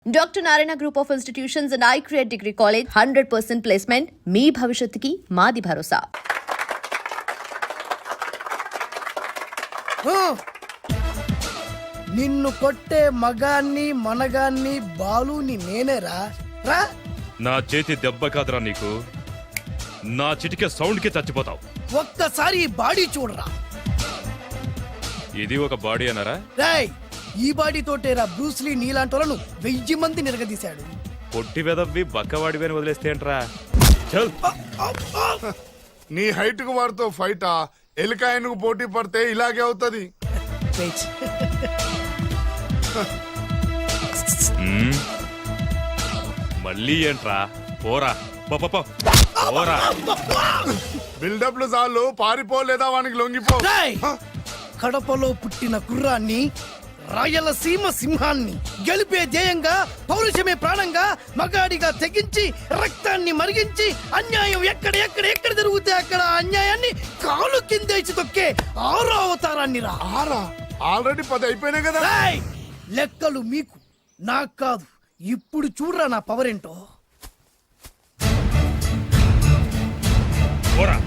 Doctor Narayana group of institutions and iCreate degree college 100% placement మీ భవిష్యత్తుకి మాది భరోసా. నిన్ను కొట్టే మగాన్ని మనగాన్ని బాలుని నేనేరా రా. నా చేతి దెబ్బ కాదురా నీకు, నా చిటికే సౌండ్ కి చచ్చిపోతావు. ఒక్కసారి ఈ బాడీ చూడరా. ఇది ఒక బాడీ అన్నారా? రేయ్, ఈ బాడీ తోటేరా బ్రూస్లీ నీలాంటి వాళ్ళను 1000 మంది నిరగదీశాడు. పొట్టి వెదవ్వి బక్కవాడివని వదిలేస్తే ఏంట్రా? చల్. నీ హైట్ కు వాడితో ఫైటా? ఎలికాయనకు పోటీ పడితే ఇలాగే అవుతది. మళ్ళీ ఏంట్రా? పోరా పోరా. బిల్డప్లు చాలు, పారిపోలేదా వానికి లొంగిపో. రేయ్, కడపలో పుట్టిన కుర్రాన్ని, రాయలసీమ సింహాన్ని గెలిపే ధ్యేయంగా, పౌరుషమే ప్రాణంగా, మగాడిగా తెగించి రక్తాన్ని మరిగించి అన్యాయం ఎక్కడ ఎక్కడ ఎక్కడ జరుగుతే అక్కడ అన్యాయాన్ని కాలు కిందేసి తొక్కే 6వ అవతారాన్ని రా. ఆల్రెడీ 10 అయిపోయినాయి కదా. రేయ్, లెక్కలు మీకు నాకు కాదు. ఇప్పుడు చూడరా నా పవర్ ఏంటో. పోరా.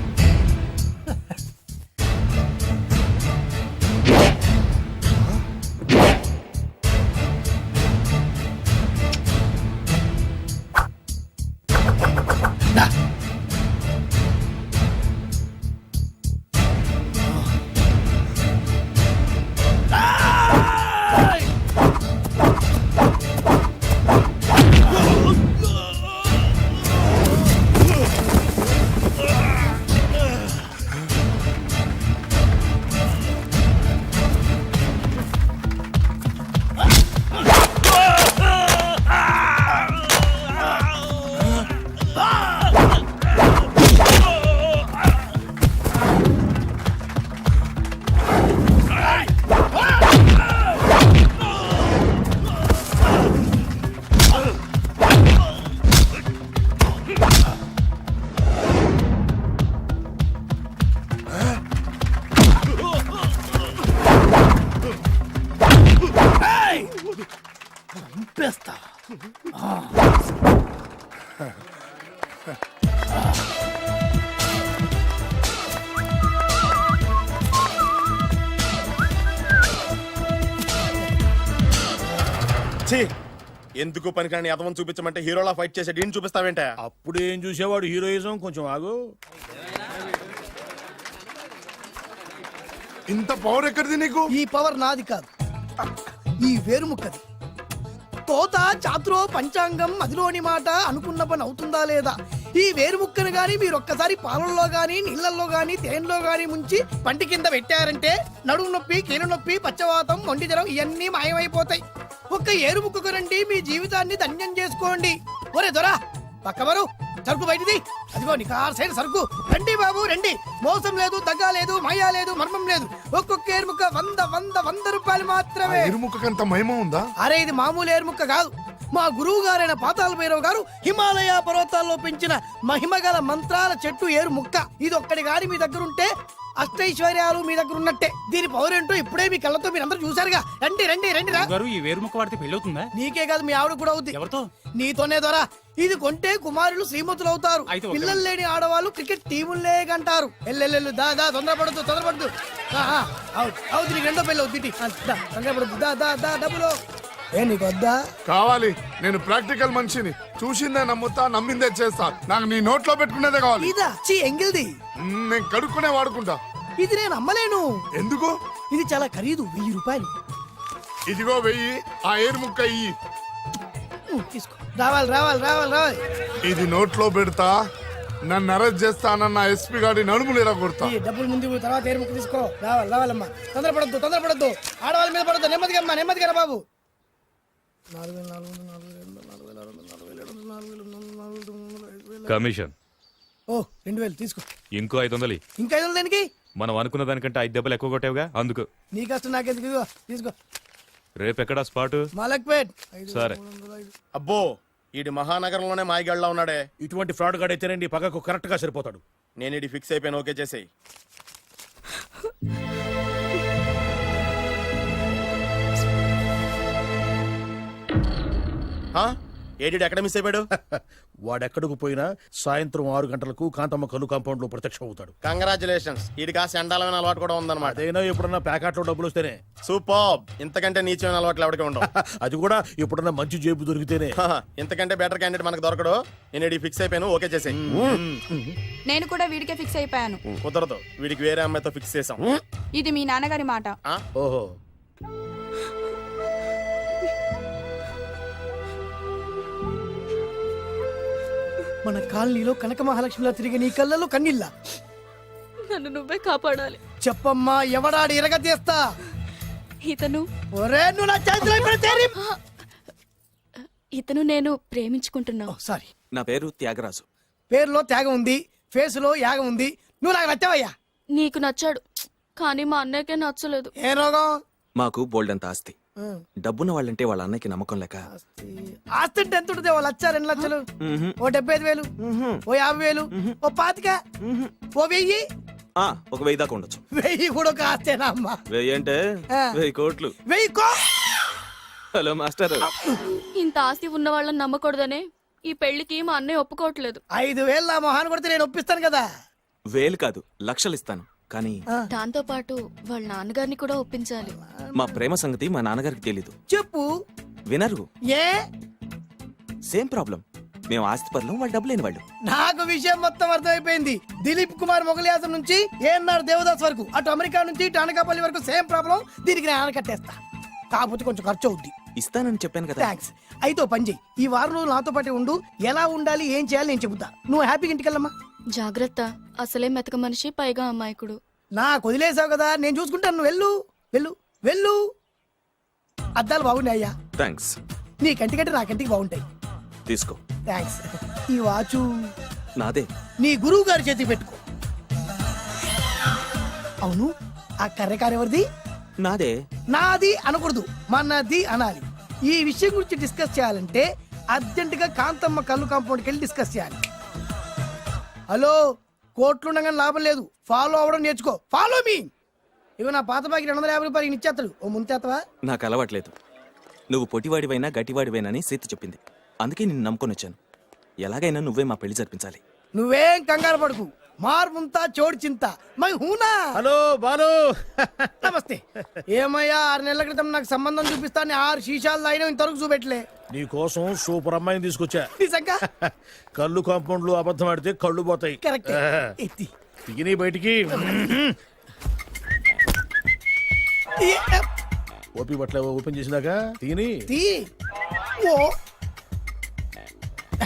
చంపేస్తా. ఎందుకు పనికిరాని అదవం చూపించమంటే హీరోలా ఫైట్ చేసే డీన్ చూపిస్తావేంటే? అప్పుడు ఏం చూసేవాడు హీరోయిజం. కొంచెం ఆగు. ఇంత పవర్ ఎక్కడిది నీకు? ఈ పవర్ నాది కాదు, ఈ వేరుముక్కది. తోత చాతురో పంచాంగం అదిలోని మాట అనుకున్న పని అవుతుందా లేదా? ఈ వేరుముక్కను గాని మీరు ఒక్కసారి పాలల్లో గాని నీళ్లలో గాని తేనెలో గాని ముంచి పంటి కింద పెట్టారంటే నడుము నొప్పి, కీలు నొప్పి, పచ్చవాతం, మొండి జ్వరం ఇవన్నీ మాయమైపోతాయి. ఒక్క ఏరుముక్కకు రండి, మీ జీవితాన్ని ధన్యం చేసుకోండి. ఒరే దొరా, పక్కవరు సరుకు బయటిది. అదిగో నికార్సైన సరుకు. రండి బాబు రండి. మోసం లేదు, దగ్గ లేదు, మాయా లేదు, మర్మం లేదు. ఒక్కొక్క ఏరుముక్క 100 రూపాయలు మాత్రమే. ఇరుముఖకంత మహిమ ఉందా? అరే, ఇది మామూలు ఏరుముక్క కాదు. మా గురువు గారైన పాతాళ భైరవ్ గారు హిమాలయ పర్వతాల్లో పెంచిన మహిమగల మంత్రాల చెట్టు ఏరు ముక్క. ఇది ఒక్కడి గాని మీ దగ్గర ఉంటే అష్టైశ్వర్యాలు మీ దగ్గర ఉన్నట్టే. దీని పవర్ ఏంటో ఇప్పుడే మీ కళ్ళతో మీరందరూ చూసారుగా. రండి రండి రండి రా. ఈ వేరుముక్క వాడితే పెళ్లి అవుతుందా? నీకే కాదు, మీ ఆవిడ కూడా అవుద్ది. ఎవరితో? నీతోనే ద్వారా. ఇది కొంటే కుమారులు శ్రీమంతులు అవుతారు. పిల్లలు లేని ఆడవాళ్ళు క్రికెట్ టీములే కంటారు. ఎల్లెల్లెల్లు దా దా, తొందరపడద్దు. అవుతుంది, నీకు రెండో పెళ్ళి అవుతుంది. తొందరపడద్దు, దా దా దా. డబ్బులు ఏ నీకు వద్దా? కావాలి. నేను ప్రాక్టికల్ మనిషిని. చూసిందే నమ్ముతా, నమ్మిందే చేస్తా. నాకు నీ నోట్లో పెట్టుకునేదే కావాలి. ఇదా చీ ఎంగిల్ది. నేను కడుక్కునే వాడుకుంటా. ఇది నేను అమ్మలేను. ఎందుకు? ఇది చాలా ఖరీదు, 1000 రూపాయలు. ఇదిగో 1000. ఆ ఏరు ముక్క ఇయ్యి. తీసుకో. రావాలి. ఇది నోట్లో పెడతా, నన్ను అరెస్ట్ చేస్తానన్న ఎస్పీ గారి నడుములు ఇలా కొడతా. ఈ డబ్బులు ముందు తర్వాత ఏరు ముక్క తీసుకో. రావాలమ్మా. తొందరపడద్దు. ఆడవాళ్ళ మీద పడద్దు. నెమ్మదిగా రా బాబు. 4,000 కమిషన్. ఓ 2,000 తీసుకో. ఇంకో 500. ఇంకా 500 దేనికి? మనం అనుకున్న దానికంటే 5 దెబ్బలు ఎక్కువ కొట్టావుగా, అందుకు. నీ కష్టం నాకెందుకు? ఇదిగో తీసుకో. రేపెక్కడా స్పాటు? మలక్పేట్. సరే. అబ్బో, ఈడి మహానగరంలోనే మాయగాళ్ళ ఉన్నాడే. ఇటువంటి ఫ్రాడ్ గాడైతేనే నీ పగకు కరెక్ట్ గా సరిపోతాడు. నేను ఇది ఫిక్స్ అయిపోయాను. ఓకే చేసేయి. ఏడి ఎక్కడ మిస్ అయిపోయాడు? వాడెక్కడికి పోయినా సాయంత్రం 6 గంటలకు కాంతమ్మ కల్లు కాంపౌండ్ లో ప్రత్యక్షం అవుతాడు. కంగ్రాచులేషన్స్, వీడికి ఆ సెండాలమైన అలవాటు కూడా ఉందన్నమాట. అదైనా ఎప్పుడన్నా ప్యాకెట్లో డబ్బులు వస్తేనే. సూపర్, ఇంతకంటే నీచమైన అలవాట్లు ఎవరికి ఉండవు. అది కూడా ఎప్పుడన్నా మంచి జేబు దొరికితేనే. ఇంతకంటే బెటర్ క్యాండిడేట్ మనకు దొరకడు. నేను ఫిక్స్ అయిపోయాను, ఓకే చేసేయ్. నేను కూడా వీడికే ఫిక్స్ అయిపోయాను. కుదరదు, వీడికి వేరే అమ్మాయితో ఫిక్స్ చేసాం. ఇది మీ నాన్నగారి మాట. ఓహో, మన కాలనీలో కనక మహాలక్ష్మిలా తిరిగి నీ కళ్ళలో కన్నీళ్ళ. నన్ను నువ్వే కాపాడాలి. చెప్పమ్మా, ఎవడాడి ఎరగ తీస్తా. ఇతను ఒరే నువ్వు నా చేతిలో పెడితే ఇతను నేను ప్రేమించుకుంటున్నా. సారీ, నా పేరు త్యాగరాజు. పేరులో త్యాగం ఉంది, ఫేసులో యాగం ఉంది. నువ్వు నాకు నచ్చావయ్యా. నీకు నచ్చాడు, కానీ మా అన్నయ్యకే నచ్చలేదు. ఏ రోగం? మాకు బోల్డంత ఆస్తి. డబ్బున్న వాళ్ళంటే వాళ్ళ అన్నకి నమ్మకం లేక. ఆస్తి అంటే ఎంత ఉంటుంది? ఓ 1,00,000, 2 లక్షలు, ఓ 75,000, ఓ 50,000, ఓ 25,000, ఓ 1000. ఒక 1000 దాకా ఉండొచ్చు. 1000 కూడా ఒక ఆస్తేనా అమ్మా? 1000 అంటే 1000 కోట్లు. 1000 హలో మాస్టర్. ఇంత ఆస్తి ఉన్న వాళ్ళని నమ్మకూడదనే ఈ పెళ్లికి మా అన్నయ్య ఒప్పుకోవట్లేదు. 5,000 నా మొహాన్ని కొడితే నేను ఒప్పిస్తాను కదా. 1000 కాదు, లక్షలు ఇస్తాను. కానీ దాంతో పాటు వాళ్ళ నాన్నగారిని కూడా ఒప్పించాలి. మా ప్రేమ సంగతి మా నాన్నగారికి తెలీదు. చెప్పు. వినరు. ఏ? Same problem. మేము ఆస్తి పరులం, వాళ్ళు డబ్బు లేని వాళ్ళు. నాకు విషయం మొత్తం అర్థమైపోయింది. దిలీప్ కుమార్ మొగలియాసం నుంచి ఏఎన్ఆర్ దేవదాస్ వరకు, అటు అమెరికా నుంచి ఇటు అనకాపల్లి వరకు సేమ్ ప్రాబ్లం. దీనికి నేను ఆనకట్టేస్తా, కాకపోతే కొంచెం ఖర్చు అవుద్ది. ఇస్తానని చెప్పాను కదా. థ్యాంక్స్. అయితే ఓ పని చెయ్యి, ఈ వారం రోజులు నాతో పాటే ఉండు. ఎలా ఉండాలి, ఏం చేయాలి నేను చెబుతా. నువ్వు హ్యాపీగా ఇంటికెళ్ళమ్మా. జాగ్రత్త, అసలే మెతక మనిషి, పైగా అమాయకుడు. నాకు వదిలేసావు కదా, నేను చూసుకుంటాను. నువ్వు వెళ్ళు వెళ్ళు వెళ్ళు. అద్దాలు బాగున్నాయ్యా. థ్యాంక్స్. నీ కంటికంటే నా కంటికి బాగుంటాయి. తీసుకో. థ్యాంక్స్. ఈ వాచు నాదే. నీ గురువు గారి చేతికి పెట్టుకో. అవును, ఆ కర్రెకారు ఎవరిది? నాదే. నాది అనకూడదు, మనది అనాలి. ఈ విషయం గురించి డిస్కస్ చేయాలంటే అర్జెంట్ గా కాంతమ్మ కల్లు కాంపౌండ్కి వెళ్ళి డిస్కస్ చేయాలి. హలో, కోట్లుండగానే లాభం లేదు. ఫాలో అవ్వడం నేర్చుకో. Follow me. ఇవి నా పాత బాకి 250 రూపాయలు ఇచ్చేస్తాడు. ఓ ముంతేత్తవా? నాకు అలవాట్లేదు. నువ్వు పొట్టివాడివైనా గట్టివాడివైనా అని సీత చెప్పింది. అందుకే నిన్ను నమ్ముకొని వచ్చాను. ఎలాగైనా నువ్వే మా పెళ్లి జరిపించాలి. నువ్వేం కంగారు పడుకు. మార్ముంతా చోడు చింత మై హూనా. హలో బాలు. నమస్తే. ఏమయ్యా, 6 నెలల క్రితం నాకు సంబంధం చూపిస్తాను 6 శీషాలు అయినా ఇంతవరకు చూపెట్టలే. నీ కోసం సూపర్ అమ్మాయిని తీసుకొచ్చా. నిజంగా? కళ్ళు కాంపౌండ్ లో అబద్ధం ఆడితే కళ్ళు పోతాయి. కరెక్ట్. ఎత్తి తిని బయటికి. ఓపి బట్ల ఓపెన్ చేసినాక తిని. తీ. ఓ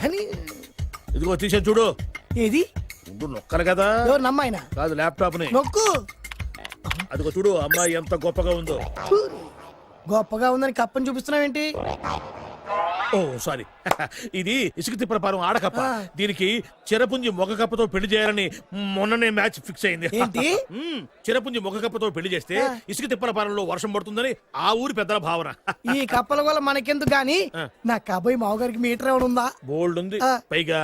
అని. ఇదిగో తీసే చూడు. ఏది? ఉండు, నొక్కలు కదా. ఎవరు నమ్మాయినా? కాదు, ల్యాప్టాప్ ని నొక్కు. అదిగో చూడు, అమ్మాయి ఎంత గొప్పగా ఉందో. గొప్పగా ఉందని కప్పని చూపిస్తున్నావేంటి? ఓ సారీ, ఇది ఇసుక తిప్పల పారం ఆడకప్ప. దీనికి చిరపుంజి మొగ కప్పతో పెళ్లి చేయాలని మొన్ననే మ్యాచ్ ఫిక్స్ అయింది. ఏంటి? చిరపుంజి మొగ కప్పతో పెళ్లి చేస్తే ఇసుక తిప్పల పారంలో వర్షం పడుతుందని ఆ ఊరి పెద్దల భావన. ఈ కప్పల వల్ల మనకెందుకు గాని, నా కాబోయే మావగారికి మీటర్ ఎవడు ఉందా? బోల్డ్ ఉంది. పైగా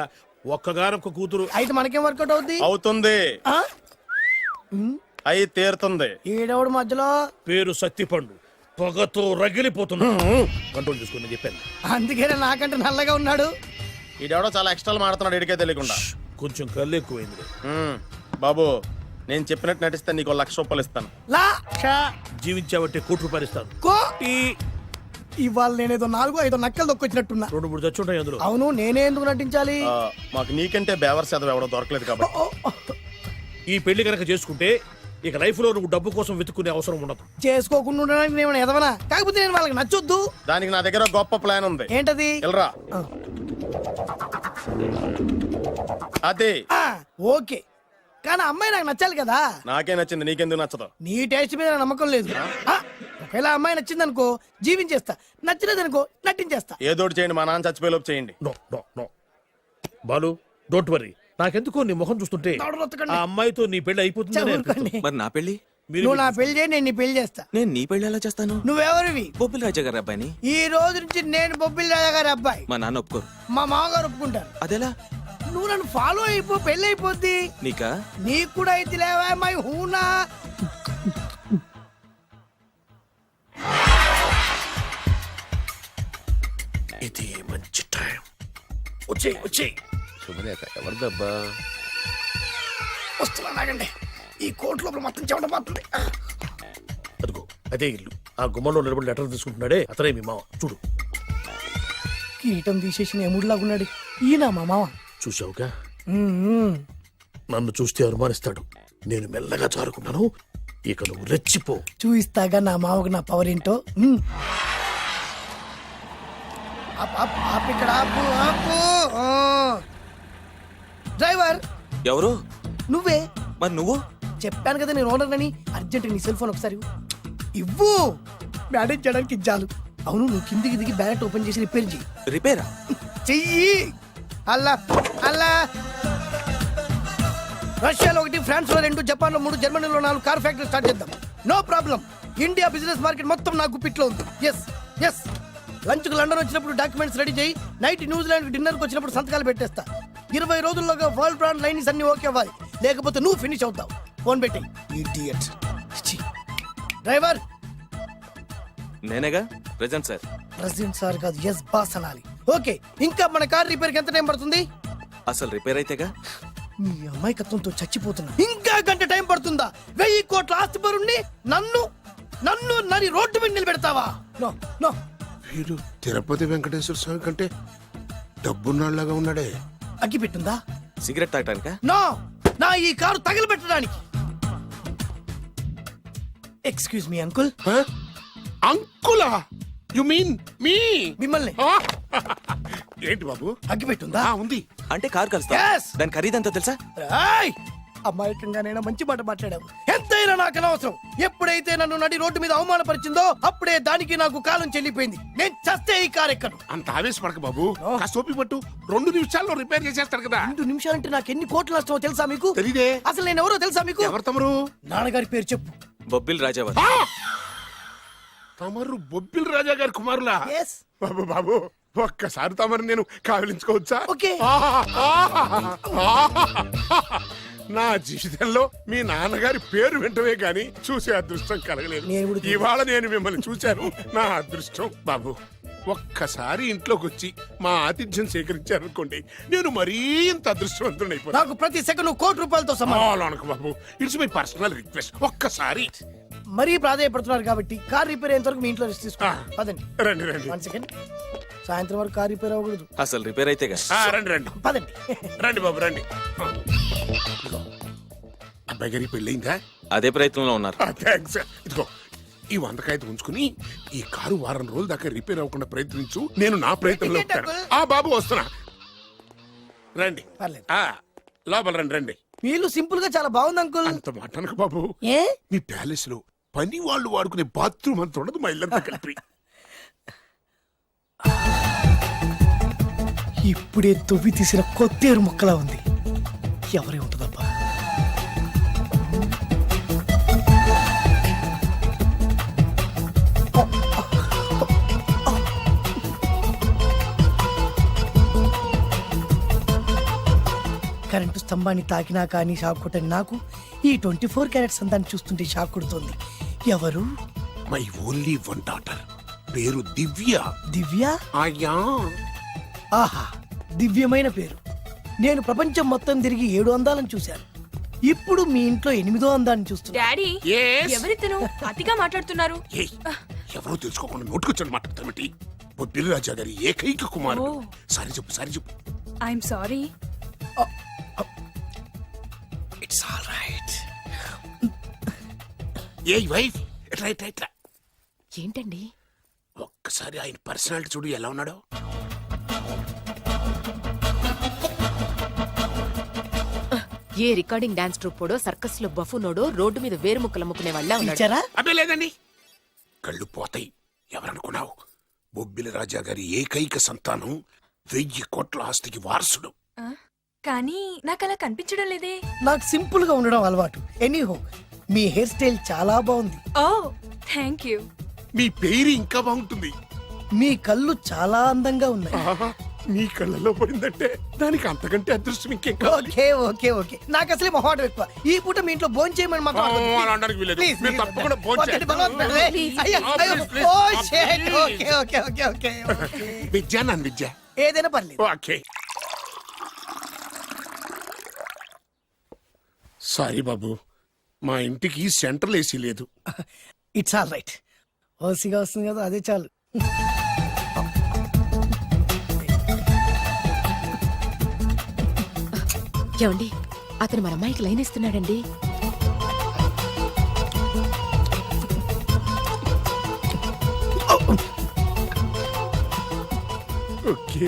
ఒక్కగానొక్క కూతురు. అయితే మనకేం వర్కౌట్ అవుద్ది? అవుతుంది, ఆ? అయి తీరుతుంది. ఈడెవడు మధ్యలో? పేరు సత్తిపండు, పొగతో రగిలిపోతున్నా. కంట్రోల్ చూసుకుని చెప్పాను. అందుకేనే నాకంటే నల్లగా ఉన్నాడు. ఈడెవడో చాలా ఎక్స్ట్రాలు మాడుతున్నాడు, ఇడికే తెలియకుండా. కొంచెం కళ్ళు ఎక్కువైంది. బాబు, నేను చెప్పినట్టు నటిస్తే నీకు 1,00,000 రూపాయలు ఇస్తాను. లా జీవించాబట్టే ₹1,00,000 ఇస్తాను. కో. ఇవాళ నేనేదో 4-5 నక్కలు దొక్కొచ్చినట్టున్నా. 2-3 చచ్చుంటాయి అందులో. అవును, నేనే ఎందుకు నటించాలి? మాకు నీకంటే బేవర్ చదువు ఎవడో దొరకలేదు కాబట్టి. ఈ పెళ్లి కనుక చేసుకుంటే ఇక లైఫ్ లో నువ్వు డబ్బు కోసం వెతుక్కునే అవసరం ఉండదు. చేసుకోకుండా ఉండడానికి నేను ఎదవనా? కాకపోతే నేను వాళ్ళకి నచ్చొద్దు. దానికి నా దగ్గర గొప్ప ప్లాన్ ఉంది. ఏంటది? వెళ్ళరా. అదే. ఓకే, కానీ అమ్మాయి నాకు నచ్చాలి కదా. నాకే నచ్చింది, నీకెందుకు నచ్చదు? నీ టేస్ట్ మీద నాకు నమ్మకం లేదు. ఒకవేళ అమ్మాయి నచ్చింది అనుకో, జీవించేస్తా. నచ్చలేదనుకో, నటించేస్తా. ఏదోటి చేయండి, మా నాన్న చచ్చిపోయేలోపు చేయండి. No no no Balu, don't worry. నాకెందుకో నీ ముఖం చూస్తుంటే ఆ అమ్మాయితో నీ పెళ్లి అయిపోతుందని అనిపిస్తుంది. మరి నా పెళ్లి? నువ్వు నా పెళ్లి చేయి, నేను నీ పెళ్లి చేస్తా. నేను నీ పెళ్లి ఎలా చేస్తాను? నువ్వెవరివి? బొబ్బిలి రాజా గారి అబ్బాయిని. ఈ రోజు నుంచి నేను బొబ్బిలి రాజా గారి అబ్బాయి. మా నాన్న ఒప్పుకోరు. మా మామగారు ఒప్పుకుంటారు. అదెలా? నువ్వు నన్ను ఫాలో అయిపో, పెళ్లి అయిపోద్ది. నీకా? నీకు కూడా అయితే లేవా మై హూనా. ఇది మంచి చిట్టాయం వచ్చేయ్ వచ్చేయ్. శుభలేఖ ఎవరిదబ్బా? వస్తున్నా నాగండి. ఈ కోర్టు లోపల మొత్తం చెమట పోతుంది. అదిగో అదే ఇల్లు. ఆ గుమ్మంలో నిలబడి లెటర్ తీసుకుంటున్నాడే అతనే మీ మామ. చూడు. కీటం తీసేసిన ఎముడిలాగున్నాడు. ఈయన మా మామ. చూసావుగా, మ్మ్. నన్ను చూస్తే అనుమానిస్తాడు. నేను మెల్లగా జారుకున్నాను. ఇక నువ్వు రెచ్చిపో. చూయిస్తాగా నా మామకు నా పవర్ ఏంటో. మ్మ్. ఆపు ఇక్కడ, ఆపు. ఆ. డ్రైవర్ ఎవరు? నువ్వే. మరి నువ్వు? చెప్పాను కదా నేను ఓనర్ అని. అర్జెంట్ నీ సెల్ ఫోన్ ఒకసారి ఇవ్వు. మేనేజ్ చేయడానికి ఇచ్చాలు. అవును, నువ్వు కిందికి దిగి బ్యానెట్ ఓపెన్ చేసి రిపేర్ చెయ్యి. రిపేరా? చెయ్యి. అల్లా అల్లా. రష్యాలో 1, ఫ్రాన్స్ లో 2, జపాన్ లో 3, జర్మనీలో 4 కార్ ఫ్యాక్టరీ స్టార్ట్ చేద్దాం. No problem. India business market మొత్తం నా గుప్పిట్లో ఉంది. Yes yes. లంచ్ కు లండన్ వచ్చినప్పుడు డాక్యుమెంట్స్ రెడీ చేయి. నైట్ న్యూజిలాండ్ డిన్నర్ కు వచ్చినప్పుడు సంతకాలు పెట్టేస్తా. 20 రోజుల్లోగా వరల్డ్ బ్రాండ్ లైన్స్ అన్ని ఓకే అవ్వాలి. లేకపోతే నువ్వు ఫినిష్ అవుతావు. ఫోన్ పెట్టి. ఇడియట్. డ్రైవర్. నేనేగా ప్రెజెంట్ సార్. ప్రెసిడెంట్ సార్ కాదు, ఎస్ బాస్ అనాలి. ఓకే, ఇంకా మన కార్ రిపేర్ కి ఎంత టైం పడుతుంది? అసలు రిపేర్ అయితేగా. మీ అమాయకత్వంతో చచ్చిపోతున్నా. ఇంకా గంట టైం పడుతుందా? 1000 కోట్ల ఆస్తి పరుణ్ణి నన్ను నన్ను నరి రోడ్డు మీద నిలబెడతావా? No no. వీడు తిరుపతి వెంకటేశ్వర స్వామి కంటే డబ్బున్నాళ్ళగా ఉన్నాడే. అగ్గి పెట్టుందా? సిగరెట్ తాగటానికా? నో, నా ఈ కారు తగలబెట్టడానికి. Excuse me uncle. అంకులా? You mean me? మిమ్మల్ని. ఏంటి బాబు? అగ్గి పెట్టుందా? ఉంది. అంటే కార్ కలుస్తా. Yes. దాని ఖరీదంతా తెలుసా? రాయ్. అమాయకంగానైనా మంచి మాట మాట్లాడావు. ఎంతైనా నాకు అనవసరం. ఎప్పుడైతే నన్ను నడి రోడ్డు మీద అవమానపరిచిందో అప్పుడే దానికి నాకు కాలం చెల్లిపోయింది. నేను చస్తే ఈ కారు ఎక్కను. అంత ఆవేశపడక బాబు. కాస్త ఓపిక పట్టు. 2 నిమిషాల్లో రిపేర్ చేసేస్తాడు కదా. 2 నిమిషాలంటే నాకు ఎన్ని కోట్లు నష్టమో తెలుసా మీకు? తెలీదే. అసలు నేను ఎవరో తెలుసా మీకు? ఎవరు తమరు? నాన్నగారి పేరు చెప్పు. బొబ్బిల్ రాజావారు. తమరు బొబ్బిల్ రాజా గారి కుమారులా? Yes. బాబు బాబు, ఒక్కసారి తమరు నేను కావలించుకోవచ్చా? ఓకే. నా జీవితంలో మీ నాన్నగారి పేరు వింటమే గాని చూసే అదృష్టం కలగలేదు. నేను కూడా చూడలేదు. ఇవాళ నేను మిమ్మల్ని చూశాను. నా అదృష్టం. బాబు, ఒక్కసారి ఇంట్లోకి వచ్చి మా ఆతిథ్యం సేకరించారనుకోండి, నేను మరీ ఇంత అదృష్టవంతుడైపోతాను. నాకు ప్రతి సెకండ్ ₹1,00,00,000తో సమానం. అనకు బాబు, ఇట్స్ మై పర్సనల్ రిక్వెస్ట్. ఒక్కసారి. మరీ ప్రాధాయపడుతున్నారు కాబట్టి కార్ రిపేర్ అయ్యేంత వరకు మీ ఇంట్లో రెస్ట్ తీసుకో. పదండి. రండి రండి. 1 సెకండ్. సాయంత్రం వరకు కార్ రిపేర్ అవ్వకూడదు. అసలు రిపేర్ అయితేగా. రండి రండి పదండి. రండి బాబు రండి. అబ్బాయి గారి పెళ్ళయిందా? అదే ప్రయత్నంలో ఉన్నారు. థ్యాంక్స్. ఇదిగో ఈ 100 కాగితం ఉంచుకుని ఈ కారు వారం రోజుల దాకా రిపేర్ అవ్వకుండా ప్రయత్నించు. నేను నా ప్రయత్నంలో ఉంటాను. ఆ బాబు వస్తున్నా. రండి. పర్లేదు. లోపల రండి రండి. వీళ్ళు సింపుల్ గా చాలా బాగుంది అంకుల్. అంత మాట అనకు బాబు. ఏ? మీ ప్యాలెస్ లో పని వాళ్ళు వాడుకునే బాత్రూమ్ అంత ఉండదు. మా ఇల్లంతా కలిపి. ఇప్పుడే తొవ్వి తీసిన కొత్తేరు ముక్కలా ఉంది. ఎవరే ఉంటుందబ్బా? కరెంటు స్తంభాన్ని తాకినా కానీ షాక్ కొట్టని నాకు ఈ 24 క్యారెట్స్ అందాన్ని చూస్తుంటే షాక్ కొడుతోంది. ఎవరు? My only 1 daughter. పేరు దివ్య. దివ్య? అయ్యా. ఆహా, దివ్యమైన పేరు. నేను ప్రపంచం మొత్తం తిరిగి 7 అందాలను చూశాను. ఇప్పుడు మీ ఇంట్లో 8వ అందాన్ని చూస్తున్నా. Daddy, Yes? ఎవరితను అతిగా మాట్లాడుతున్నారు? ఏయ్, ఎవరో తెలుసుకోకుండా నోటుకొచ్చాను మాట్లాడతామటి. బొబ్బిలి రాజా గారి ఏకైక కుమారుడు. సారీ చెప్పు, సారీ చెప్పు. I'm sorry. It's all right. A wife, ఎట్లా ఎట్లా ఎట్లా. ఏంటండి? ఒక్కసారి ఆయన పర్సనాలిటీ చూడు ఎలా ఉన్నాడో. ఏ రికార్డింగ్ డాన్స్ ట్రూపోడో సర్కస్ లో బఫునోడో రోడ్డు మీద వేరు ముక్కలు అమ్ముకునే వాళ్ళ ఉన్నాడు. ఇచ్చారా? అబ్బే లేదండి. కళ్ళు పోతాయి. ఎవరనుకున్నావు? బొబ్బిలి రాజా గారి ఏకైక సంతానం, 1000 కోట్ల ఆస్తికి వారసుడు. కానీ నాకు అలా కనిపించడం లేదే. నాకు సింపుల్ గా ఉండడం అలవాటు. ఎనీహో, మీ హెయిర్ స్టైల్ చాలా బాగుంది. ఓ థ్యాంక్ యూ. మీ పేరు ఇంకా బాగుంటుంది. మీ కళ్ళు చాలా అందంగా ఉన్నాయి. ఆహా, నీ కళ్ళలో పడిందంటే దానికి అంతకంటే అదృష్టం ఇంకేం కావాలి? Okay okay okay. నాకు అసలే మొహాటం ఎక్కువ. ఈ పూట మీ ఇంట్లో భోజనం చేయమని మాత్రం అనవద్దు. అలా అనడానికి వీలేదు. Please, మీరు please. తప్పకుండా భోజనం వద్దండి, చేయండి. బలవంతం పెట్టలే. Please, అయ్యో, please. అయ్యో. Please, please. Oh, shit. Please. Okay okay okay okay. Vidya నాన్న విద్య. ఏదైనా పర్లేదు. ఓకే. సారీ బాబు, మా ఇంటికి సెంట్రల్ ఏసీ లేదు. It's all right. ఓసిగా వస్తుంది కదా, అదే చాలు. ఏమండి, అతను మన అమ్మాయికి లైన్ ఇస్తున్నాడండి. ఓకే,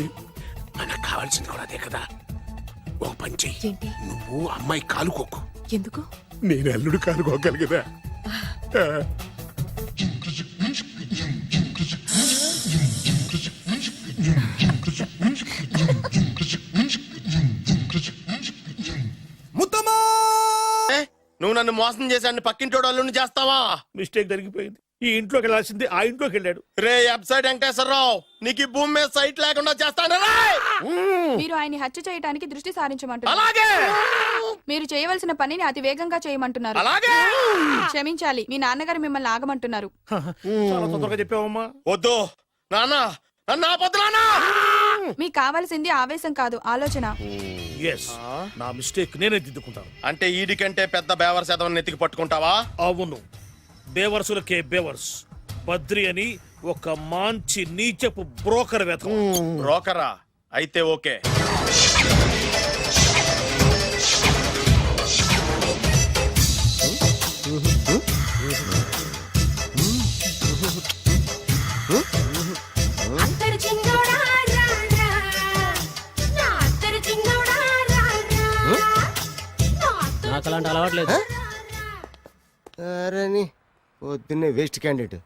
మనకు కావాల్సింది కూడా అదే కదా. ఒక పని చెయ్యి, ఏంటి? నువ్వు అమ్మాయి కాలుకోకు, ఎందుకు? నేను అల్లుడు కాలుకోగలి కదా. ముత్తమా ఏ, నువ్వు నన్ను మోసం చేశాన్ని పక్కింటోడు అల్లుని చేస్తావా? మిస్టేక్ జరిగిపోయింది. ఈ ఇంట్లోకి వెళ్ళాల్సింది ఆ ఇంట్లోకి వెళ్ళాడు. రే వెబ్సైట్ వెంకటేశ్వరరావు, నీకు ఈ భూమి మీద సైట్ లేకుండా చేస్తాను రే. మీరు ఆయన్ని హత్య చేయడానికి దృష్టి సారించమంటున్నారు. అలాగే మీరు చేయవలసిన పనిని అతి వేగంగా చేయమంటున్నారు. అలాగే. క్షమించాలి, మీ నాన్నగారు మిమ్మల్ని ఆగమంటున్నారు. చాలా తొందరగా చెప్పావమ్మా. వద్దు నాన్న, నన్ను ఆపొద్దు నాన్న. మీకు కావాల్సింది ఆవేశం కాదు, ఆలోచన. ఎస్, నా మిస్టేక్ నేనే దిద్దుకుంటాను. అంటే ఈడి కంటే పెద్ద బేవర్ శాతం నెత్తికి పట్టుకుంటావా? అవును, బేవర్సులకే బేవర్స్. బద్రి అని ఒక మంచి నీచపు బ్రోకర్ వేతం. బ్రోకరా? అయితే ఓకే. నాకు అలాంటి అలవాట్లేదు. అరే పొద్దున్నే వేస్ట్ క్యాండిడేట్.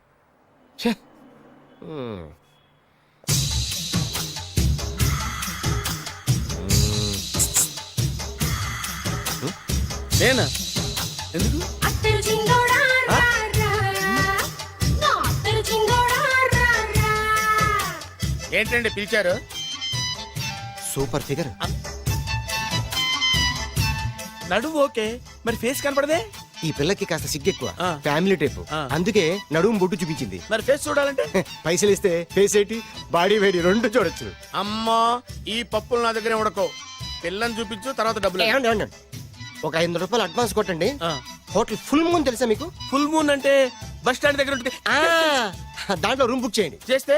నేనా? ఎందుకు? ఏంటండి పిలిచారు? Super figure. నడువు ఓకే, మరి ఫేస్ కనపడదే. ఈ పిల్లకి కాస్త సిగ్గెక్కువ, ఫ్యామిలీ టైప్. అందుకే నడుము బొట్టు చూపించింది. మరి ఫేస్ చూడాలంటే పైసలు ఇస్తే ఫేస్ ఏంటి, బాడీ వేడి రెండు చూడొచ్చు. అమ్మా, ఈ పప్పులు నా దగ్గర ఉడకో. పిల్లని చూపించు, తర్వాత డబ్బులు. ఒక 500 రూపాయలు అడ్వాన్స్ కొట్టండి. హోటల్ ఫుల్ మూన్ తెలుసా మీకు? ఫుల్ మూన్ అంటే బస్ స్టాండ్ దగ్గర ఉంటుంది. దాంట్లో రూమ్ బుక్ చేయండి. చేస్తే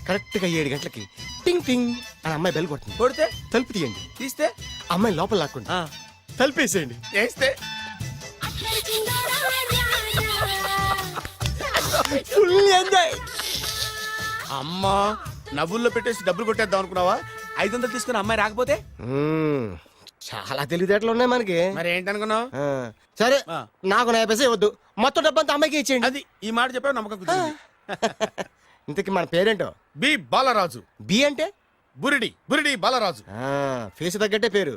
కరెక్ట్ గా 7 గంటలకి టింగ్ టింగ్ అని అమ్మాయి బెల్ కొడుతుంది. కొడితే తలుపు తీయండి. తీస్తే అమ్మాయి లోపల లాక్కుండి తలుపేసేయండి. చేస్తే ఫుల్ ఎంజాయ్. అమ్మా, నవ్వుల్లో పెట్టేసి డబ్బులు కొట్టేద్దాం అనుకున్నావా? 500 తీసుకుని అమ్మాయి రాకపోతే? చాలా తెలివితేటలు ఉన్నాయి మనకి. మరి ఏంటనుకున్నావు? సరే, ఆ. నాకు 50 పైసే వద్దు, మొత్తం డబ్బంతా అమ్మాయికి ఇచ్చేయండి. అది ఈ మాట చెప్పావు, నమ్మకం కుదిరింది. ఇంతకి మన పేరేంటో? బి బాలరాజు. బి అంటే బురిడి, బురిడి బాలరాజు. ఫేస్ తగ్గట్టే పేరు.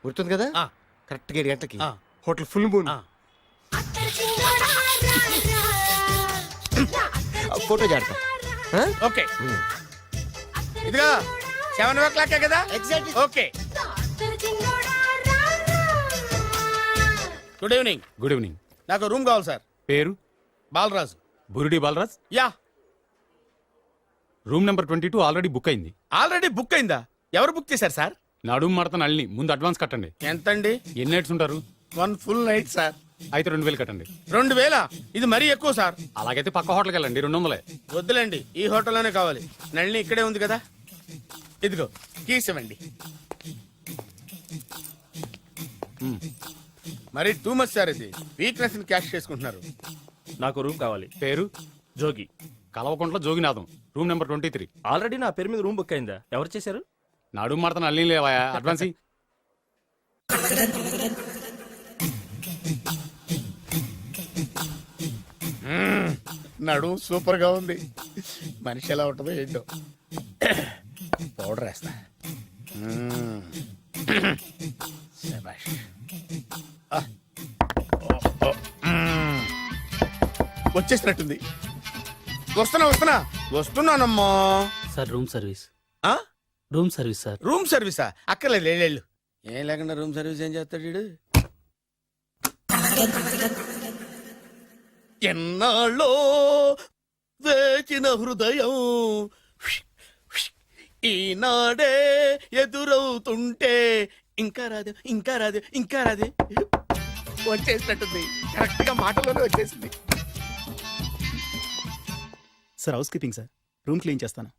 గుర్తుంది కదా? ఆ. కరెక్ట్ గా 7 గంటలకి ఆ. Hotel full moon. ఆ. ఫోటో చేడతా. ఓకే, ఇదిగా 7 o'clock కదా? Exactly. Okay. Good evening. Good evening. నాకు రూమ్ కావాలి సార్. పేరు? Balaraju. Burudi Balaraj. Yeah. Room number 22 already book అయింది. ఆల్రెడీ బుక్ అయిందా? ఎవరు బుక్ చేశారు సార్? నడుము మడత నల్లిని. ముందు అడ్వాన్స్ కట్టండి. ఎంతండి? ఎన్ని నైట్స్ ఉంటారు? 1 full night సార్. అయితే 2000 కట్టండి. 2000? ఇది మరీ ఎక్కువ సార్. అలాగైతే పక్క హోటల్కి వెళ్ళండి, 200. వద్దులేండి, ఈ హోటల్లోనే కావాలి. నళిని ఇక్కడే ఉంది కదా. ఇదిగో కీస్ ఇవ్వండి. మరి టూ మచ్ సార్, ఇది వీక్నెస్ క్యాష్ చేసుకుంటున్నారు. నాకు రూమ్ కావాలి. పేరు? Jogi. Kalavakuntla Joginatham. Room number 23. Already నా పేరు మీద రూమ్ బుక్ అయిందా? ఎవరు చేశారు? నడుము మడత నల్లిని లేవా? అడ్వాన్స్ ఇయ్యి. నడు సూపర్ గా ఉంది. మనిషి ఎలా ఉంటుందో ఏంటో. పౌడర్ వేస్తా. శభాష్. వచ్చేసినట్టుంది. వస్తున్నానమ్మా. Sir room service. ఆ? Room service sir. రూమ్ సర్వీసా? అక్కర్లేదు, లేళ్ళు. ఏం లేకుండా రూమ్ సర్వీస్ ఏం చేస్తాడు వీడు? ఎన్నాళ్ళో వేచిన హృదయం ఈనాడే ఎదురవుతుంటే ఇంకా రాదు ఇంకా రాదు ఇంకా రాదు వచ్చేసినట్టుంది. కరెక్ట్ గా మాటలోనే వచ్చేసింది. Sir housekeeping sir. Room clean చేస్తాను.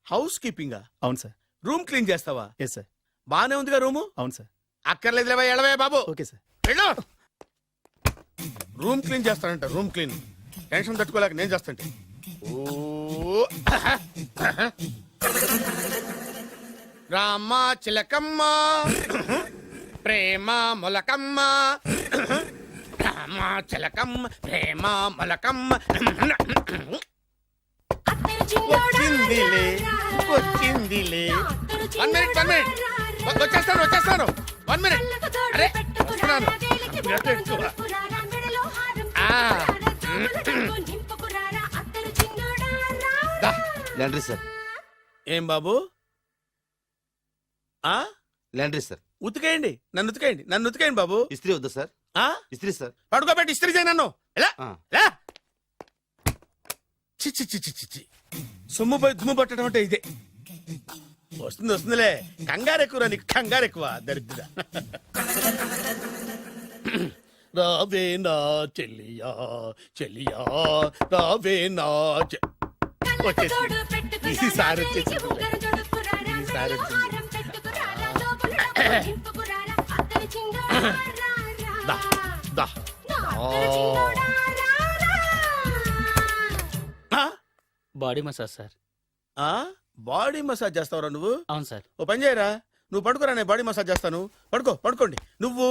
హౌస్ కీపింగా? అవును సార్. రూమ్ క్లీన్ చేస్తావా? Yes sir. బానే ఉందిగా రూము? అవును సార్. అక్కర్లేదులేవా, ఎడవే బాబు. Okay sir. వెళ్ళు. రూమ్ క్లీన్ చేస్తానంట. రూమ్ క్లీన్ టెన్షన్ తట్టుకోలేక నేను చేస్తాంటే. ఓ రామ చిలకమ్మ ప్రేమ మొలకమ్మ, రామ చిలకమ్మ ప్రేమ మొలకమ్మ. వచ్చిందిలే వచ్చిందిలే. 1 minute 1 minute. వచ్చేస్తాను వచ్చేస్తాను. 1 minute. అరే వస్తున్నాను. Laundry sir. ఏం బాబు? ఆ లాండ్రీ సార్. ఉతికేయండి, నన్ను ఉతికేయండి, నన్ను ఉతికేయండి బాబు. ఇస్త్రీ వద్దా సార్? ఆ ఇస్త్రీ సార్. పడుకోబెట్టి ఇస్త్రీ చేయి నన్ను. ఎలా ఎలా? చిచ్చి చిచ్చి చిచ్చి. సొమ్ము పోయి దుమ్ము పట్టడం అంటే ఇదే. వస్తుంది వస్తుందిలే. కంగారు ఎక్కువ, నీకు కంగారు ఎక్కువ దరిద్ర. రావే నా చెల్లియా చెల్లియా రావే నా వచ్చేసి ఈసారి వచ్చేసి ఈసారి వచ్చింది. దా దా. Body massage sir. Body massage చేస్తావురా నువ్వు? అవును సార్. ఓ పని చేయరా, నువ్వు పడుకోరా, నేను బాడీ మసాజ్ చేస్తాను. పడుకో పడుకోండి. నువ్వు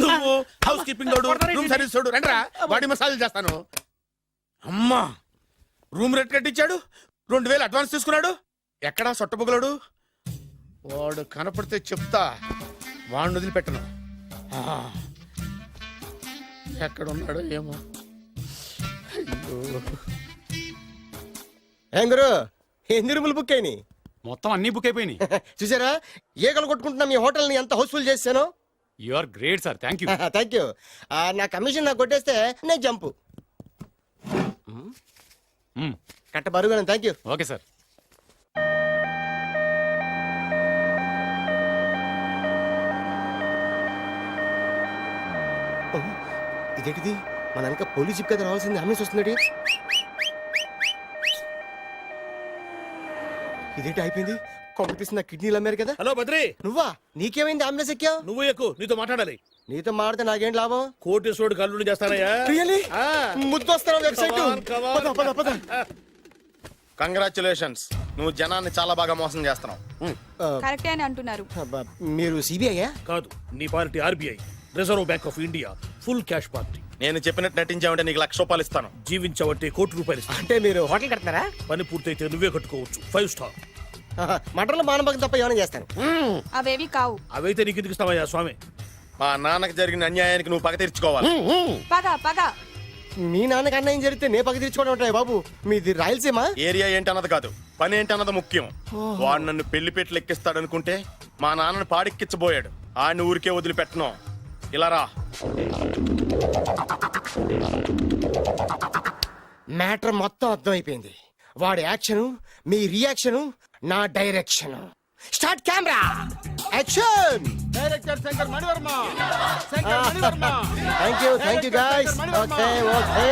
నువ్వు హౌస్ కీపింగ్ తోడు, రూమ్ సర్వీస్ తోడు, రండిరా బాడీ మసాజ్ చేస్తాను. అమ్మా రూమ్ రేట్ కట్టించాడు, 2000 అడ్వాన్స్ తీసుకున్నాడు. ఎక్కడా సొట్టబుగలాడు? వాడు కనపడితే చెప్తా, వాడిని వదిలిపెట్టను. ఎక్కడ ఉన్నాడో ఏమో. ఏం గురు, ఎన్ని రూములు బుక్ అయినాయి? మొత్తం అన్ని బుక్ అయిపోయినాయి. చూసారా ఈగలు కొట్టుకుంటున్నా మీ హోటల్ ని ఎంత హౌస్ఫుల్ చేశాను. You are great sir. Thank you. Thank you. నా కమిషన్ నాకు కొట్టేస్తే నేను జంపు కట్ట బరుగా. Thank you. Okay sir. ఇదేంటిది, మన వెనక పోలీస్ జిప్ కదా రావాల్సింది, అంబులెన్స్ వస్తుంది. ఇదేంటి అయిపోయింది? కొంపటిస్తున్న కిడ్నీలు అమ్మారు కదా. హలో బద్రి, నువ్వా? నీకేమైంది అంబులెన్స్ ఎక్కావు? నువ్వు ఎక్కువ, నీతో మాట్లాడాలి. నీతో మాడితే నాకేం లాభం? కోటేశ్వరుడు కల్లుడు చేస్తానయ్యా. రియల్లీ? ముద్దు వస్తారా వెబ్సైట్? పద పద పద. కంగ్రాచులేషన్స్, నువ్వు జనాన్ని చాలా బాగా మోసం చేస్తున్నావు. కరెక్టే అని అంటున్నారు. మీరు సిబిఐయా? కాదు, నీ party RBI, reserve bank of India, full cash party. నేను చెప్పినట్టు నటించావంటే నీకు ₹1,00,000 ఇస్తాను. జీవించవంటే ₹1,00,00,000 ఇస్తాను. అంటే మీరు హోటల్ కడతారా? పని పూర్తయితే నువ్వే కట్టుకోవచ్చు, 5 స్టార్. మటన్లో మానభంగం తప్ప ఏమైనా చేస్తాను. అవేవి కావు. అవైతే నీకు ఎందుకు ఇస్తావయ్యా స్వామి? మా నాన్నకి జరిగిన అన్యాయానికి నువ్వు పగ తీర్చుకోవాలి. పగ పగ. మీ నాన్నకి అన్యాయం జరిగితే నే పక్క తీర్చుకోవడం ఉంటాయి బాబు. మీది రాయలసీమ. ఏరియా ఏంటన్నది కాదు, పని ఏంటన్నది ముఖ్యం. వాడు నన్ను పెళ్లి పెట్లు ఎక్కిస్తాడనుకుంటే మా నాన్నను పాడెక్కించబోయాడు. ఆడిని ఊరికే వదిలిపెట్టను. ఇలా రా. మ్యాటర్ మొత్తం అర్థమైపోయింది. వాడి యాక్షన్, మీ రియాక్షన్, నా direction. Start camera, action. Director Shankar Mani Varma. Thank you guys. Okay okay.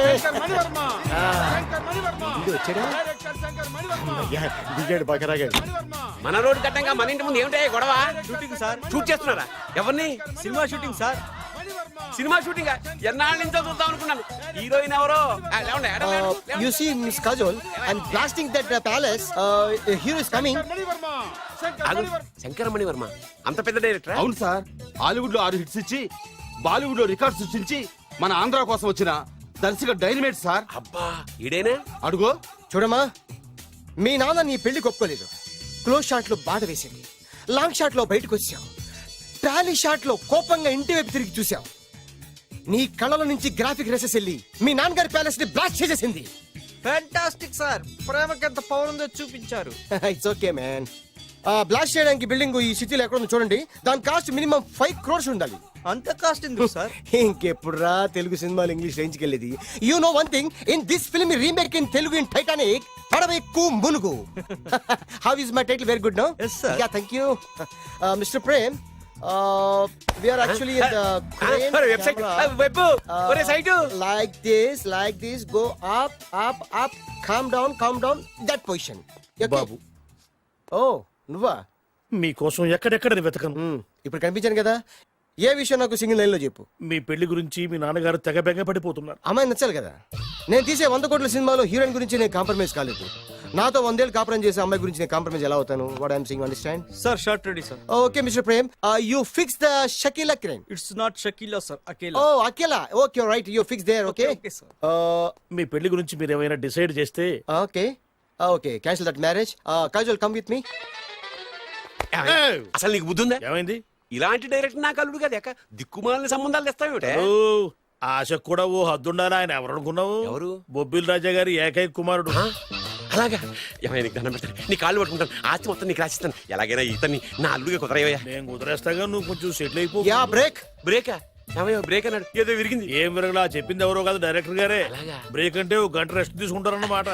ఇది వచ్చాడా? దిగాడు, బాగా రాగాడు. మన రోడ్డు కట్టంగా మన ఇంటి ముందు ఏమిటాయి గొడవ? Shooting sir. షూట్ చేస్తున్నారా? ఎవరిని? Cinema shooting sir. Cinema shooting ఎన్నాళ్ళ నుంచో చూద్దాం అనుకున్నాను. హీరోయిన్ ఎవరో? You see Miss Kajol, I'm blasting that palace. Hero is coming. Shankar Mani Varma అంత పెద్ద డైరెక్టర్? అవును సార్. హాలీవుడ్ లో 6 హిట్స్ ఇచ్చి బాలీవుడ్ లో రికార్డ్ సృష్టించి మన ఆంధ్ర కోసం వచ్చిన దర్శక డైనమేట్ సార్. అబ్బా ఈడేనా? అడుగో. చూడమ్మా, మీ నాన్న నీ పెళ్లి ఒప్పుకోలేదు. క్లోజ్ షాట్ లో బాధ వేసింది, లాంగ్ షాట్ లో బయటకు వచ్చావు, ట్రాలీ షాట్ లో కోపంగా ఇంటి వైపు తిరిగి చూసావు. నీ కళ్ళల నుంచి గ్రాఫిక్ రెసెస్ వెళ్ళి మీ నాన్నగారి ప్యాలెస్ ని బ్లాస్ట్ చేసేసింది. ఫ్యాంటాస్టిక్ సార్, ప్రేమకి ఎంత పవర్ ఉందో చూపించారు. It's okay man. బ్లాస్ట్ చేయడానికి బిల్డింగ్ ఈ సిటీలో ఎక్కడ ఉందో చూడండి. దాని కాస్ట్ మినిమం 5 crores ఉండాలి. అంత కాస్ట్ ఎందుకు సార్? ఇంకెప్పుడు రా తెలుగు సినిమాలు ఇంగ్లీష్ రేంజ్కి వెళ్ళేది. You know one thing, in this film remake in Telugu in Titanic పడవెక్కు మునుగు. How is my title? Very good no. Yes, sir. Yeah thank you mister Prem. We are actually in the crane website. camera. Like this, go up, calm down, that position. Okay? Babu Oh, నువ్వా? మీకోసం ఎక్కడెక్కడ వెతకను. ఇప్పుడు కనిపించాను కదా. ఏ విషయం నాకు single line లో చెప్పు. మీ పెళ్లి గురించి మీ నాన్నగారు తెగ బెంగ పడిపోతున్నారు. అమ్మాయి నచ్చాలి కదా. నేను తీసే 100 కోట్ల సినిమాలో హీరోయిన్ గురించి నేను కాంప్రమైజ్ కాలేదు. నాతో 100 ఏళ్ళు కాపురం చేసే అమ్మాయి గురించి నేను కాంప్రమైజ్ ఎలా అవుతాను? What I'm saying understand? Sir shot ready sir. Okay mister Prem, you fix the Shakeela crime. It's not Shakeela sir, Akela. Oh Akela. Okay right, you fix there. Okay Okay, sir. మీ పెళ్లి గురించి మీరు ఏమైనా డిసైడ్ చేస్తే okay cancel that marriage. Kajal come with me. అసలు నీకు బుద్ధి ఉందా? ఏమైంది? ఇలాంటి డైరెక్టర్ నాకు అల్లుడు కదా, దిక్కుమాలని సంబంధాలు తెస్తావేమిటే? ఓ, ఆశకు కూడా ఓ హద్దుండాలి. ఆయన ఎవరు అనుకున్నావు? ఎవరు? బొబ్బిల్ రాజా గారి ఏకైక కుమారుడు. అలాగా? ఏమైనా నీకు దండం పెడతాను, నీ కాళ్ళు పట్టుకుంటాను, ఆస్తి మొత్తం నీకు రాసిస్తాను. ఎలాగైనా ఇతన్ని నా అల్లుడిగా కుదరయ్యా. నేను కుదిరేస్తాగా, నువ్వు కొంచెం సెటిల్ అయిపో. Yeah break. బ్రేకా? ఏమయ్యో బ్రేక్ అన్నాడు, ఏదో విరిగింది. ఏం విరగలా, చెప్పింది ఎవరో కాదు, డైరెక్టర్ గారే. అలాగా? బ్రేక్ అంటే ఒక గంట రెస్ట్ తీసుకుంటారన్నమాట.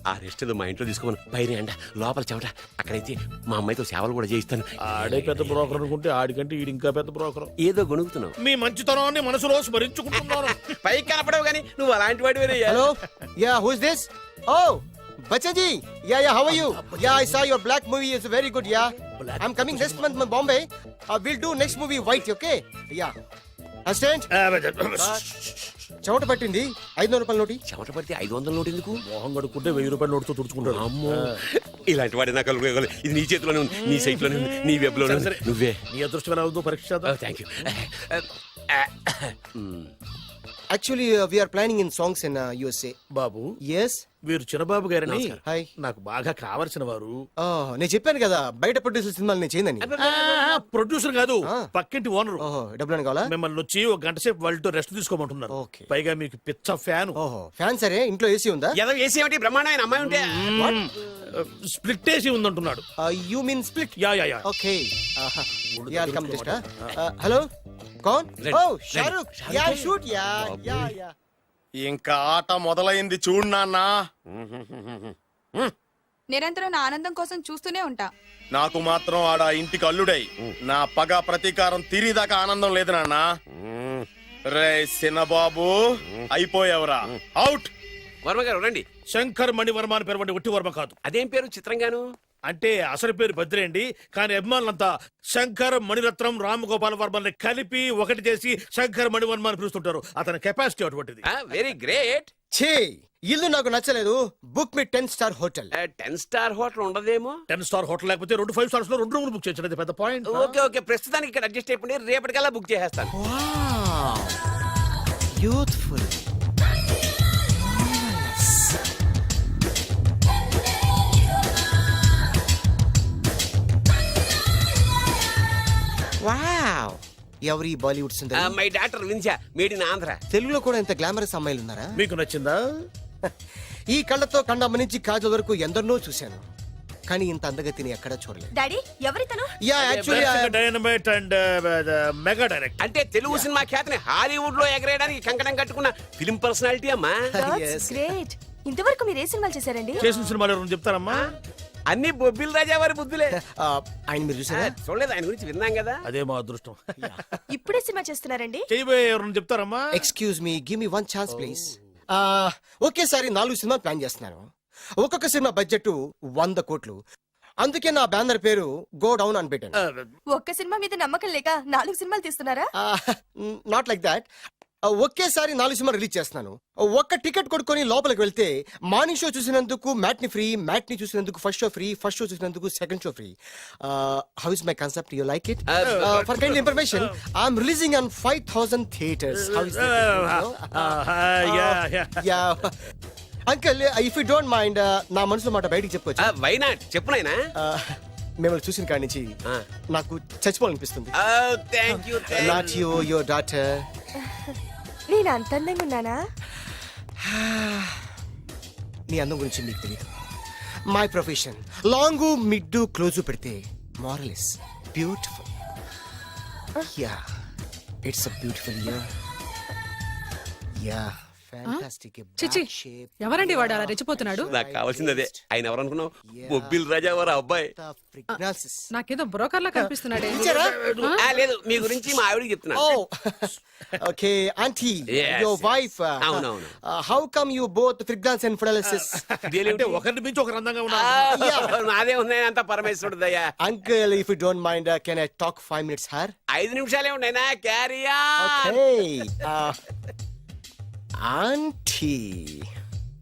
ఆ రెస్ట్ ఏదో మా ఇంట్లో తీసుకోమని, పైన అంట లోపల చెమట. అక్కడైతే మా అమ్మాయితో సేవలు కూడా చేయిస్తాను. ఆడే పెద్ద బ్రోకర్ అనుకుంటే ఆడికంటే ఈడు ఇంకా పెద్ద బ్రోకర్. ఏదో గొణుగుతున్నావు. మీ మంచితనాన్ని మనసులో స్మరించుకుంటున్నాను. పైకి కనపడవు కానీ నువ్వు అలాంటి వాడి. Hello, yeah who is this? Oh Bachchan ji, yeah how are you? Yeah I saw your Black movie is very good. Yeah I am coming next month to Bombay. Will do next movie white. Okay yeah assistant. చెమట పట్టింది. 500 రూపాయల నోటి. చెమట పడితే 500 note ఎందుకు? మోహం కడుక్కుంటే 1000 రూపాయల నోటుతో తుడుచుకుంటాడు. అమ్మో, ఇలాంటి వాడి నాకు అల్లుడు. ఇది నీ చేతిలోనే ఉంది, నీ సైట్ లోనే ఉంది, నీ వెబ్ లోనే ఉంది. నువ్వే. నీ అదృష్టం ఎలా ఉందో పరీక్ష. Thank you. Actually we are planning in songs in USA. బాబు, yes. వీరు చిన్నబాబు గారని హాయ్. నాకు బాగా కావలసిన వారు. నేను చెప్పాను కదా బయట ప్రొడ్యూసర్ సినిమాలు నేను చేయనని. ప్రొడ్యూసర్ కాదు, పక్కింటి ఓనర్. ఓహో, డబ్బులు కావాలా? మిమ్మల్ని వచ్చి ఒక గంట సేపు వాళ్ళతో రెస్ట్ తీసుకోమంటున్నారు. Okay. పైగా మీకు పిచ్చ ఫ్యాన్. ఓహో ఫ్యాన్. సరే ఇంట్లో ఏసీ ఉందా? ఏదో ఏసీ ఏమిటి, బ్రహ్మాండమైన అమ్మాయి ఉంటే. స్ప్లిట్ ఏసీ ఉందంటున్నాడు. You mean split? Yeah. Okay yeah come just. Hello కౌన్? ఓ షారుఖ్. Yeah shoot. యా ఇంకా ఆట మొదలైంది చూడు నాన్న. నిరంతరం నా ఆనందం కోసం చూస్తూనే ఉంటా. నాకు మాత్రం ఆడ ఇంటికి అల్లుడై నా పగ ప్రతీకారం తీరిదాకా ఆనందం లేదు నాన్న. రే సినబాబు, అయిపోయావురా, అవుట్. వర్మ గారు రండి. శంకర్ మణివర్మ అని పేరు, ఒట్టి వర్మ కాదు. అదేం పేరు చిత్రంగాను? అంటే అసలు పేరు బద్రే అండి, కానీ అభిమానులంతా శంకర్ మణిరత్నం రామగోపాల్ వర్మని కలిపి ఒకటి చేసి శంకర్ మణివర్మ అని పిలుస్తుంటారు. అతని కెపాసిటీ అటువంటిది. Very great. ఛీ, ఇల్లు నాకు నచ్చలేదు. బుక్ మీ 10 స్టార్ హోటల్. 10 స్టార్ హోటల్ ఉండదేమో. 10 స్టార్ హోటల్ లేకపోతే 2 5 స్టార్స్ లో 2 రూములు బుక్ చేయొచ్చు. పెద్ద పాయింట్. ఓకే ప్రస్తుతానికి ఇక్కడ అడ్జస్ట్ అయిపోయి రేపటికల్లా బుక్ చేసేస్తాను. బ్యూటిఫుల్. వావ్, ఎవరి బాలీవుడ్ సుందరి? మై డాక్టర్ విన్సా, మేడ్ ఇన్ ఆంధ్ర. తెలుగులో కూడా ఇంత గ్లామరస్ అమ్మాయిలు ఉన్నారా? మీకు నచ్చిందా? ఈ కళ్ళతో కండమ్మ నుంచి కాజల్ వరకు ఎందరినో చూశాను, కానీ ఇంత అందగతిని ఎక్కడా చూడలేదు. డాడీ ఎవరితను? Yeah actually dynamite and mega direct. అంటే తెలుగు సినిమా ఖ్యాతిని హాలీవుడ్ లో ఎగరేయడానికి కంకణం కట్టుకున్న ఫిల్మ్ పర్సనాలిటీ అమ్మా. గ్రేట్. ఇంతవరకు మీరు ఏ సినిమాలు చేశారండి? చేసిన సినిమాలు ఎవరు చెప్తారమ్మా? అన్ని బొబ్బిల్ రాజా వారి బుద్ధులే. ఆయన మీరు చూసారా? చూడలేదు, ఆయన గురించి విన్నాం కదా. అదే మా అదృష్టం. ఇప్పుడే సినిమా చేస్తున్నారండి? చేయబోయే ఎవరు చెప్తారమ్మా? Excuse me, give me 1 chance please. ఒకేసారి 4 సినిమా ప్లాన్ చేస్తున్నాను. ఒక్కొక్క సినిమా బడ్జెట్ 100 కోట్లు. అందుకే నా బ్యానర్ పేరు గో డౌన్ అని పెట్టాను. ఒక్క సినిమా మీద నమ్మకం లేక 4 సినిమాలు తీస్తున్నారా? Not like that. ఒకేసారి 4 సినిమా రిలీజ్ చేస్తున్నాను. ఒక్క టికెట్ కొనుక్కొని లోపలికి వెళ్తే మార్నింగ్ షో చూసినందుకు మ్యాట్ని ఫ్రీ, మ్యాట్ని చూసినందుకు first show free, first show చూసినందుకు second show free. How is my concept? You like it? For kind information, I'm releasing on 5000 theatres. How is uncle, if you don't mind, నా మనసులో మాట బయటికి చెప్పుకోవచ్చు? Why not, చెప్పు నాయనా. మిమ్మల్ని చూసిన కాడి నుంచి నాకు చచ్చిపోవాలనిపిస్తుంది. Thank you. Not you, your daughter. నేను అంత అందంగా ఉన్నానా? నీ అందం గురించి మీకు తెలియదు. My profession long mid close పెడితే moral is beautiful. Yeah, it's a beautiful year. Yeah, fantastic. చిచి, ఎవరండి వాడు అలా రెచ్చిపోతున్నాడు? నాకు కావాల్సింది అదే. ఆయన ఎవరు అనుకున్నావు? బొబ్బిల్ రాజా వారు అబ్బాయి. నాకేదో బ్రోకర్ లా కనిపిస్తున్నాడే. లేదు, మీ గురించి మా ఆవిడకి చెప్తున్నా. Oh, okay, auntie, Yes, your wife. అవునవును. How come you both freelance and paralysis? అంటే ఒకరిని మించి ఒకరు అందంగా ఉన్నారు. నాదే ఉన్నాయి అంత పరమేశ్వరుడు దయ్యా. Uncle, if you don't mind, can I talk 5 minutes, sir? 5 నిమిషాలే ఉన్నాయినా, క్యారియా. Okay. Auntie,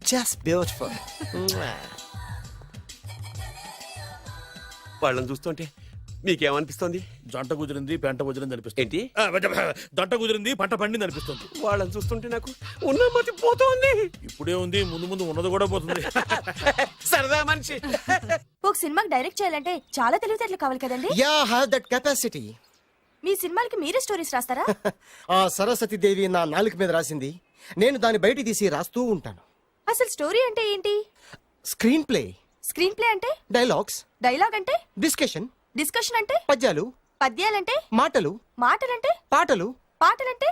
just beautiful. వాళ్ళని చూస్తుంటే మీకేమనిపిస్తుంది? జంట కుదిరింది పెంట కుదిరింది అనిపిస్తుంది. ఏంటి? దంట కుదిరింది పంట పండింది అనిపిస్తుంది. వాళ్ళని చూస్తుంటే నాకు ఉన్న మతి పోతోంది. ఇప్పుడే ఉంది, ముందు ముందు ఉన్నది కూడా పోతుంది. సరదా మనిషి. ఒక సినిమాకి డైరెక్ట్ చేయాలంటే చాలా తెలివితేటలు కావాలి కదండి. Yeah, I have that capacity. మీ సినిమాలకి మీరే స్టోరీస్ రాస్తారా? ఆ సరస్వతి దేవి నా నాలుక మీద రాసింది. నేను దాన్ని బయట తీసి రాస్తూ ఉంటాను. అసలు స్టోరీ అంటే ఏంటి? స్క్రీన్ ప్లే, స్క్రీన్ ప్లే అంటే డైలాగ్స్, డైలాగ్ అంటే డిస్కషన్, డిస్కషన్ అంటే పద్యాలు, పద్యాలంటే మాటలు, మాటలంటే పాటలు. పాటలంటే